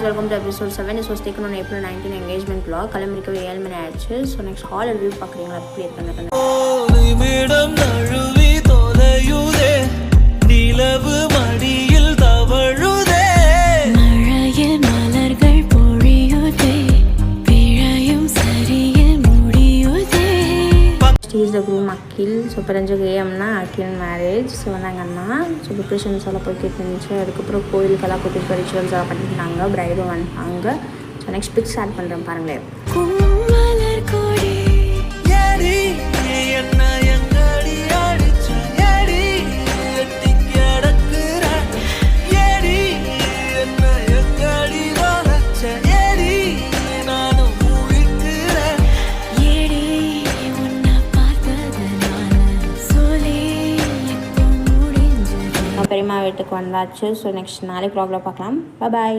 welcome to episode 7. This was taken on April 19 engagement vlog. கிளம்பிருக்கவே 7 மணி ஆயிடுச்சு. So next hall review பார்க்குறீங்களா எப்படி இருக்குன்னு நிலவு மடியில் தவழுதே மழையில் மலர்கள் பொழியுதே பிழையும் சரியில் முடியுதே. Is the groom Akhil. So பிறஞ்சகு ஏஎம்னா அக்கில் மேரேஜ். ஸோ வந்தாங்க அண்ணா. ஸோ ப்ரிப்ரேஷன்ஸ் எல்லாம் போய்கிட்டு இருந்துச்சு. அதுக்கப்புறம் கோயிலுக்கெல்லாம் கூட்டிகிட்டு ரிச்சுவல்ஸ் எல்லாம் பண்ணிட்டாங்க. ப்ரைடும் வந்தாங்க. ஸோ நெக்ஸ்ட் பிக்ஸ் ஆட் பண்ணுறேன் பாருங்களேன். பெரியம்மா வீட்டுக்கு வந்தாச்சு. ஸோ நெக்ஸ்ட் நாளைக்கு வ்ளாகில் பார்க்கலாம். பாய்.